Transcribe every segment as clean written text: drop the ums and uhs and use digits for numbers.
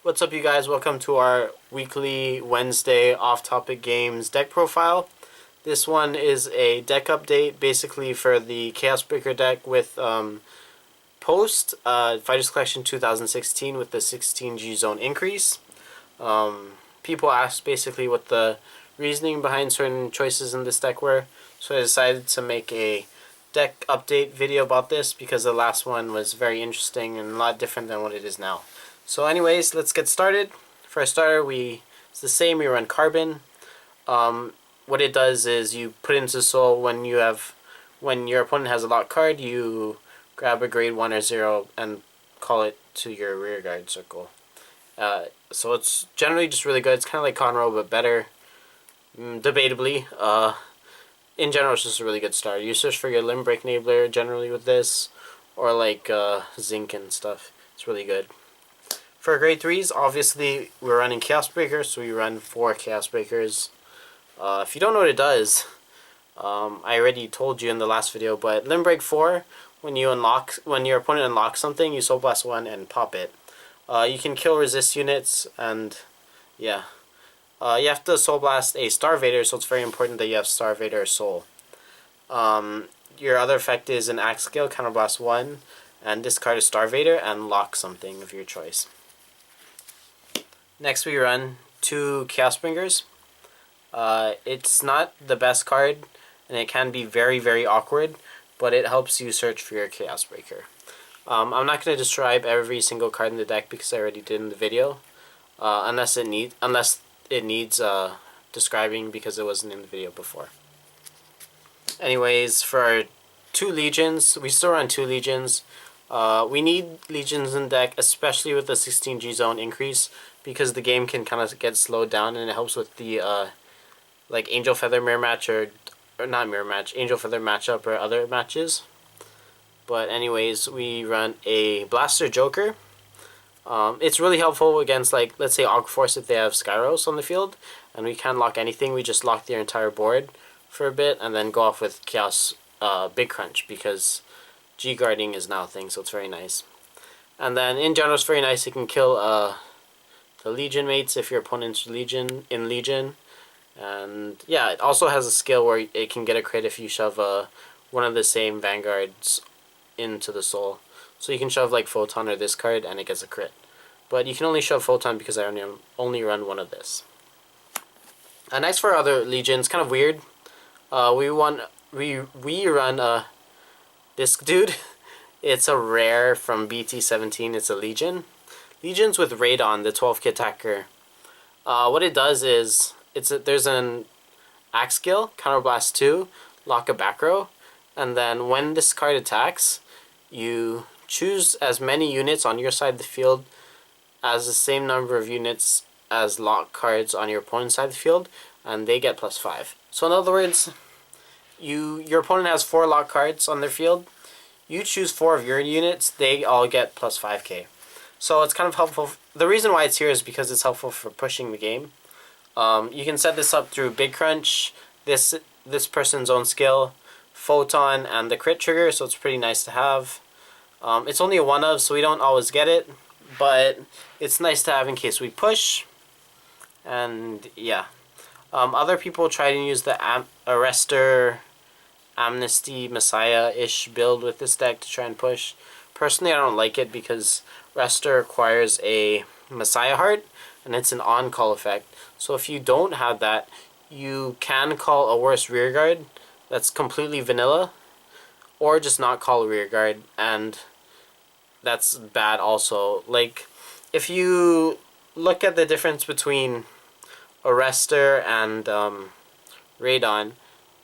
What's up, you guys? Welcome to our weekly Wednesday off-topic games deck profile. This one is a deck update basically for the Chaosbreaker deck with post Fighters Collection 2016 with the 16G zone increase. People asked basically what the reasoning behind certain choices in this deck were, so I decided to make a deck update video about this because the last one was very interesting and a lot different than what it is now. So anyways, let's get started. For a starter, it's the same. We run Carbon. What it does is you put into Soul when your opponent has a locked card, you grab a grade 1 or 0 and call it to your rearguard circle. So it's generally just really good. It's kind of like Conroe, but better. Debatably. In general, it's just a really good starter. You search for your Limb Break Enabler generally with this, or like Zinc and stuff. It's really good. For grade 3s, obviously, we're running Chaosbreaker, so we run 4 Chaosbreakers. If you don't know what it does, I already told you in the last video, but Limb Break 4, when your opponent unlocks something, you Soul Blast 1 and pop it. You can kill resist units, and yeah. You have to Soul Blast a star-vader, so it's very important that you have star-vader or Soul. Your other effect is an Axe Scale, Counterblast 1, and discard a star-vader and lock something of your choice. Next we run 2 Chaosbringers. It's not the best card, and it can be very, very awkward, but it helps you search for your Chaosbreaker. I'm not going to describe every single card in the deck because I already did in the video, unless it needs describing because it wasn't in the video before. Anyways, for our 2 Legions, we still run 2 Legions. We need Legions in deck, especially with the 16G zone increase, because the game can kind of get slowed down, and it helps with the like Angel Feather Mirror Match or not Mirror Match, Angel Feather matchup or other matches. But anyways, we run a Blaster Joker. It's really helpful against, like, let's say Aug Force if they have Skyros on the field, and we can't lock anything. We just lock their entire board for a bit and then go off with Chaos Big Crunch because G-guarding is now a thing, so it's very nice. And then in general, it's very nice. It can kill the Legion mates if your opponent's Legion. And yeah, it also has a skill where it can get a crit if you shove one of the same Vanguards into the Soul. So you can shove like Photon or this card and it gets a crit. But you can only shove Photon because I only run one of this. Next for other Legions, kind of weird. We run this dude. It's a rare from BT17. It's a Legion. Legions with Radon, the 12k attacker. What it does is there's an Axe Skill, Counterblast 2, lock a back row, and then when this card attacks, you choose as many units on your side of the field as the same number of units as lock cards on your opponent's side of the field, and they get +5. So in other words, your opponent has 4 lock cards on their field. You choose 4 of your units, they all get +5k. So it's kind of helpful. The reason why it's here is because it's helpful for pushing the game. You can set this up through Big Crunch, this person's own skill, Photon, and the crit trigger, so it's pretty nice to have. It's only a 1-of, so we don't always get it, but it's nice to have in case we push. And yeah. Other people try to use the Arrestor Amnesty Messiah-ish build with this deck to try and push. Personally, I don't like it because Arrestor requires a Messiah Heart, and it's an on-call effect. So if you don't have that, you can call a worse rearguard that's completely vanilla, or just not call a rearguard, and that's bad also. Like, if you look at the difference between Arrestor and Radon,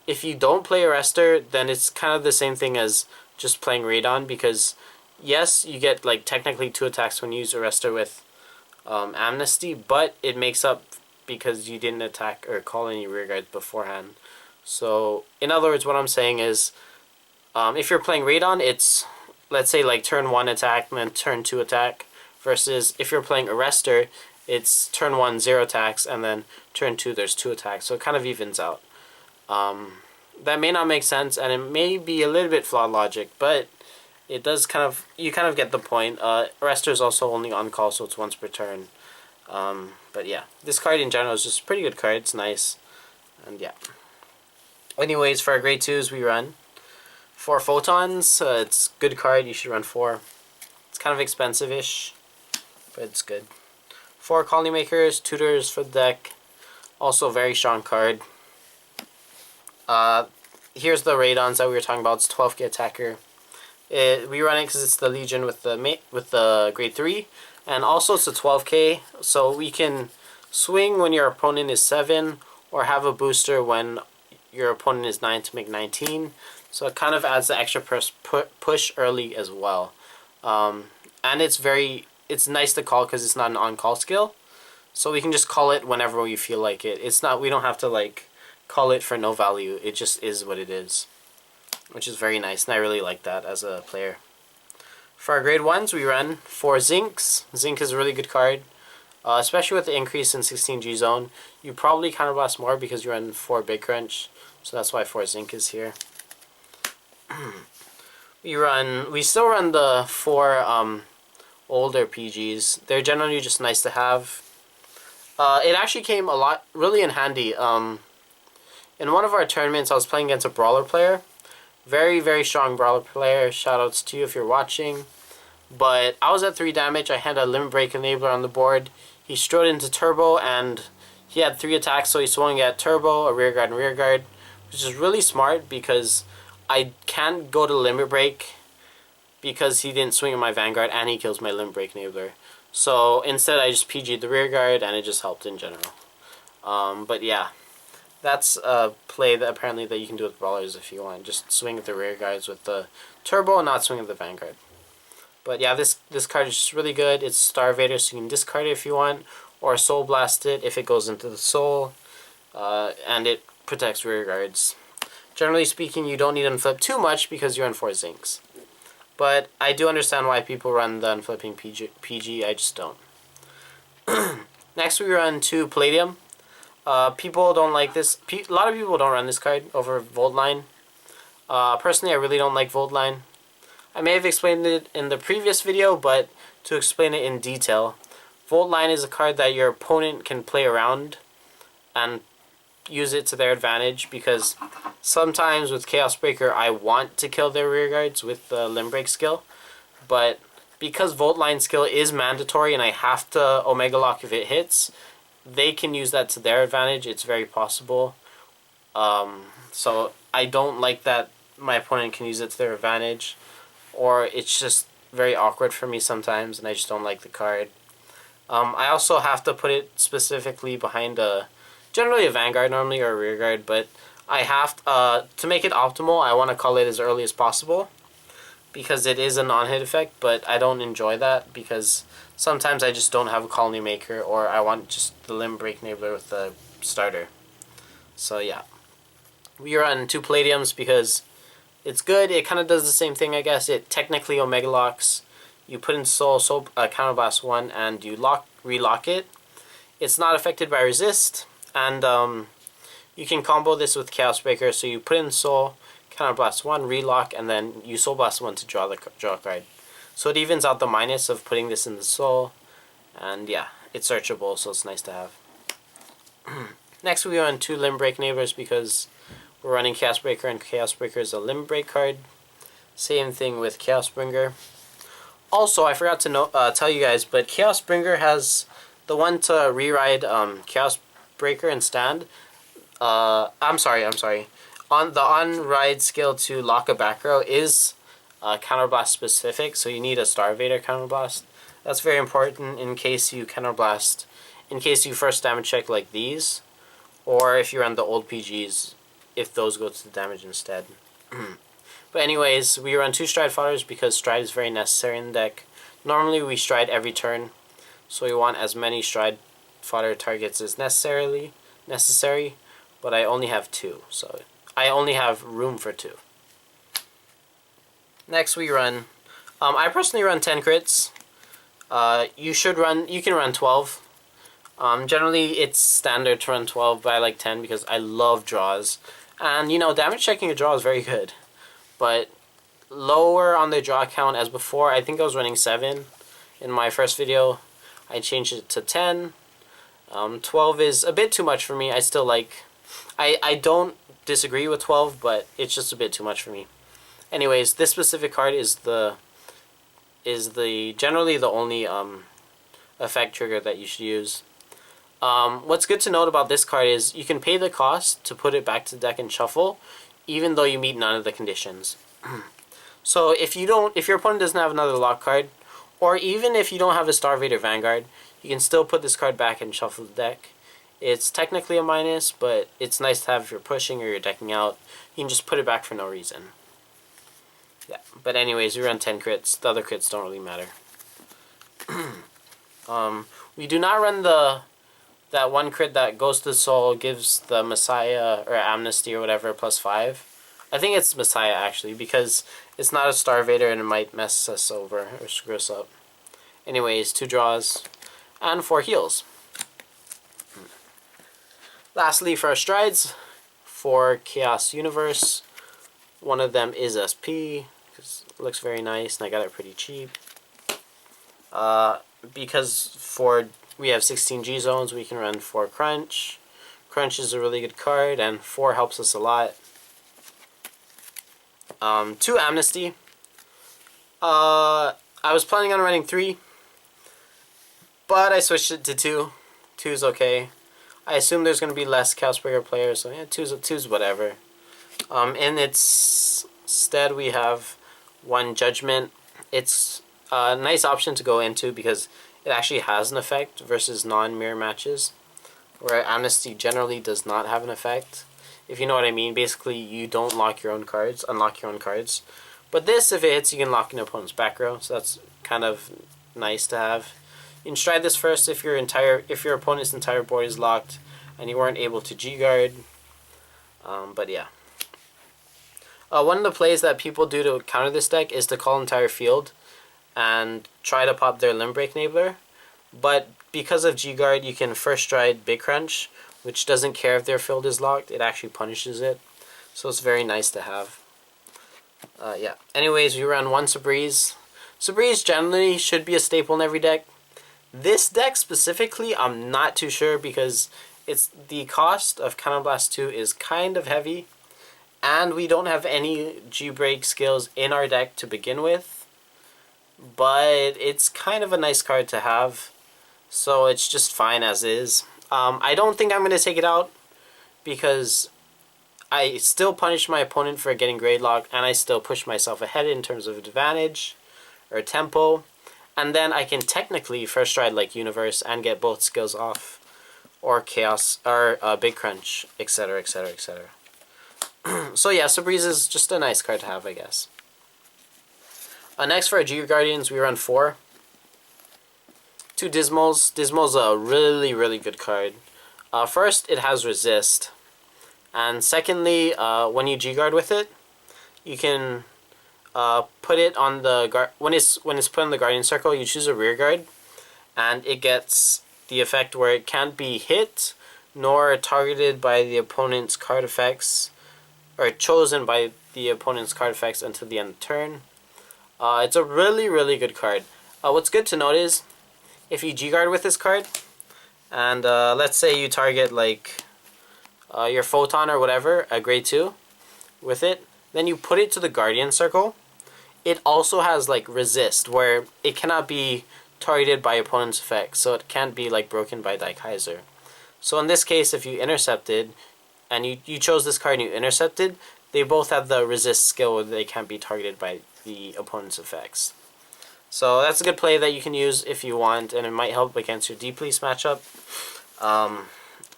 if you don't play Arrestor, then it's kind of the same thing as just playing Radon, because yes, you get like technically 2 attacks when you use Arrestor with Amnesty, but it makes up because you didn't attack or call any rearguards beforehand. So in other words, what I'm saying is, if you're playing Radon, it's, let's say, like turn 1 attack and then turn 2 attack, versus if you're playing Arrestor, it's turn 1 0 attacks and then turn 2 there's 2 attacks, so it kind of evens out. That may not make sense, and it may be a little bit flawed logic, but it does you kind of get the point. Arrestor is also only on call, so it's once per turn. But yeah, this card in general is just a pretty good card. It's nice. And yeah. Anyways, for our grade 2s, we run 4 Photons. It's a good card. You should run 4. It's kind of expensive-ish, but it's good. 4 Colony Makers, Tutors for the deck. Also a very strong card. Here's the Radons that we were talking about. It's 12k attacker. We run it because it's the Legion with the grade 3. And also it's a 12k, so we can swing when your opponent is 7, or have a booster when your opponent is 9 to make 19. So it kind of adds the extra push early as well. And it's nice to call because it's not an on-call skill. So we can just call it whenever we feel like it. We don't have to like call it for no value. It just is what it is, which is very nice, and I really like that as a player. For our grade 1s, we run 4 Zincs. Zinc is a really good card, especially with the increase in 16G zone. You probably counterblast more because you run 4 Big Crunch, so that's why 4 Zinc is here. We still run the 4 older PGs. They're generally just nice to have. It actually came really in handy. In one of our tournaments, I was playing against a Brawler player. Very, very strong Brawler player. Shoutouts to you if you're watching. But I was at 3 damage. I had a Limit Break Enabler on the board. He strode into Turbo, and he had 3 attacks, so he swung at Turbo, a Rear Guard, and Rear Guard, which is really smart because I can't go to Limit Break because he didn't swing at my Vanguard, and he kills my Limit Break Enabler. So instead, I just PG'd the Rear Guard, and it just helped in general. But yeah, that's a play that apparently that you can do with Brawlers if you want. Just swing at the Rear Guards with the Turbo and not swing at the Vanguard. But yeah, this card is just really good. It's Star-Vader, so you can discard it if you want, or Soul Blast it if it goes into the Soul, and it protects Rear Guards. Generally speaking, you don't need Unflip too much because you run 4 Zincs. But I do understand why people run the Unflipping PG, I just don't. Next we run 2 Palladium. People don't like this. A lot of people don't run this card over Volt Line. Personally, I really don't like Volt Line. I may have explained it in the previous video, but to explain it in detail, Volt Line is a card that your opponent can play around and use it to their advantage, because sometimes with Chaos Breaker I want to kill their rear guards with the Limb Break skill, but because Volt Line skill is mandatory and I have to Omega Lock if it hits, they can use that to their advantage. It's very possible. So I don't like that my opponent can use it to their advantage, or it's just very awkward for me sometimes and I just don't like the card. I also have to put it specifically behind generally a Vanguard normally, or a Rear Guard, but I have to make it optimal, I want to call it as early as possible, because it is a non-hit effect, but I don't enjoy that because sometimes I just don't have a Colony Maker, or I want just the Limb Break Enabler with the starter. So yeah, we run 2 Palladiums because it's good. It kind of does the same thing, I guess. It technically Omega Locks. You put in Soul Counterblast 1, and you relock it. It's not affected by Resist, and you can combo this with Chaos Breaker. So you put in Soul, Counterblast 1, relock, and then you Soul Blast 1 to draw a card. So it evens out the minus of putting this in the Soul, and yeah, it's searchable, so it's nice to have. Next we run 2 Limb Break Enablers because we're running Chaos Breaker, and Chaos Breaker is a Limb Break card. Same thing with Chaos Bringer. Also, I forgot to tell you guys, but Chaos Bringer has the one to reride Chaos Breaker and stand. I'm sorry. On the ride skill to lock a back row is counterblast specific, so you need a star-vader counterblast. That's very important in case you counterblast, in case you first damage check like these, or if you run the old PGs, if those go to the damage instead. But anyways, we run 2 Stride Fodders because Stride is very necessary in the deck. Normally we Stride every turn, so we want as many Stride Fodder targets as necessary, but I only have 2, so I only have room for 2. Next we run, I personally run 10 crits. You can run 12. Generally it's standard to run 12, but I like 10 because I love draws. And you know, damage checking a draw is very good. But lower on the draw count as before. I think I was running 7 in my first video. I changed it to 10. 12 is a bit too much for me. I still like... I don't disagree with 12, but it's just a bit too much for me. Anyways, this specific card is generally the only effect trigger that you should use. What's good to note about this card is you can pay the cost to put it back to the deck and shuffle, even though you meet none of the conditions. So if your opponent doesn't have another lock card, or even if you don't have a star-vader Vanguard, you can still put this card back and shuffle the deck. It's technically a minus, but it's nice to have if you're pushing or you're decking out. You can just put it back for no reason. Yeah, but anyways, we run 10 crits. The other crits don't really matter. We do not run that one crit that goes to the soul, gives the Messiah or Amnesty or whatever +5. I think it's Messiah actually, because it's not a star-vader and it might mess us over or screw us up. Anyways, 2 draws and 4 heals. Lastly, for our strides, 4 Chaos Universe. One of them is SP, because it looks very nice and I got it pretty cheap. Because we have 16 G zones, we can run 4 Crunch. Crunch is a really good card, and 4 helps us a lot. 2 Amnesty. I was planning on running 3, but I switched it to 2. 2 is okay. I assume there's going to be less Cardfight players, so yeah, 2's whatever. In its stead, we have 1 Judgment. It's a nice option to go into because it actually has an effect versus non-mirror matches, where Amnesty generally does not have an effect. If you know what I mean, basically you don't unlock your own cards. But this, if it hits, you can lock an opponent's back row, so that's kind of nice to have. You can stride this first if your opponent's entire board is locked and you weren't able to G-guard. But yeah. One of the plays that people do to counter this deck is to call entire field and try to pop their Limb Break Enabler. But because of G-guard, you can first stride Big Crunch, which doesn't care if their field is locked. It actually punishes it. So it's very nice to have. Yeah. Anyways, we run 1 Sabreeze. Sabreeze generally should be a staple in every deck. This deck specifically, I'm not too sure because the cost of Counterblast 2 is kind of heavy, and we don't have any G-break skills in our deck to begin with. But it's kind of a nice card to have, so it's just fine as is. I don't think I'm going to take it out because I still punish my opponent for getting grade locked, and I still push myself ahead in terms of advantage or tempo. And then I can technically first stride like Universe and get both skills off, or Chaos, or Big Crunch, etc, etc, etc. So yeah, Sabreeze is just a nice card to have, I guess. Next for our G Guardians, we run 4. 2 Dismals. Dismal's a really, really good card. First, it has Resist. And secondly, when you G-guard with it, you can put it on the when it's put in the Guardian Circle, you choose a rear guard, and it gets the effect where it can't be hit nor targeted by the opponent's card effects, or chosen by the opponent's card effects until the end of the turn. It's a really, really good card. What's good to note is if you G-guard with this card, and let's say you target like your Photon or whatever, a grade 2 with it, then you put it to the Guardian Circle. It also has like Resist, where it cannot be targeted by opponent's effects, so it can't be like broken by Daikaiser. So in this case, if you intercepted, and you chose this card and you intercepted, they both have the Resist skill where they can't be targeted by the opponent's effects. So that's a good play that you can use if you want, and it might help against your Deep Police matchup.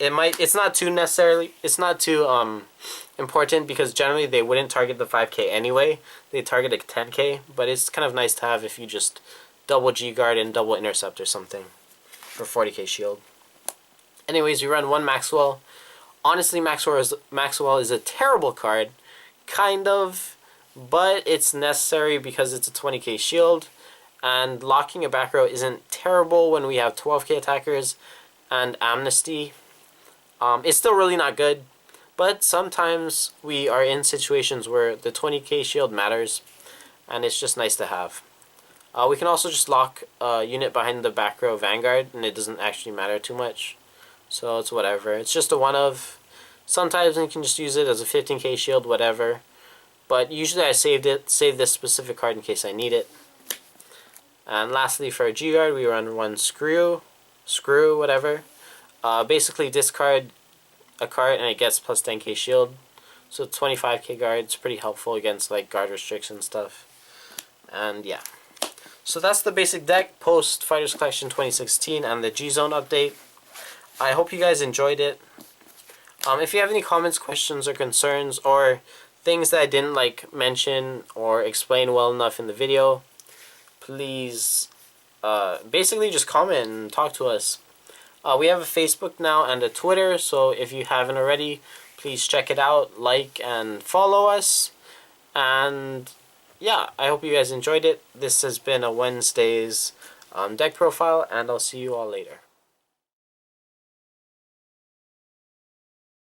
It's not too important because generally they wouldn't target the 5k anyway. They target a 10k, but it's kind of nice to have if you just double G-guard and double intercept or something for 40k shield. Anyways, we run 1 Maxwell. Honestly, Maxwell is a terrible card, kind of, but it's necessary because it's a 20k shield, and locking a back row isn't terrible when we have 12k attackers and Amnesty. It's still really not good, but sometimes we are in situations where the 20k shield matters, and it's just nice to have. We can also just lock a unit behind the back row Vanguard, and it doesn't actually matter too much. So it's whatever. It's just a one of. Sometimes you can just use it as a 15k shield, whatever. But usually I save this specific card in case I need it. And lastly, for a G-Guard, we run one screw, whatever. Basically discard a card and it gets plus 10k shield. So 25k guard, it's pretty helpful against like guard restriction stuff. And yeah. So that's the basic deck post Fighters Collection 2016 and the G-Zone update. I hope you guys enjoyed it. If you have any comments, questions, or concerns, or things that I didn't like mention or explain well enough in the video, please basically just comment and talk to us. We have a Facebook now and a Twitter, so if you haven't already, please check it out, like and follow us. And yeah, I hope you guys enjoyed it. This has been a Wednesday's deck profile, and I'll see you all later.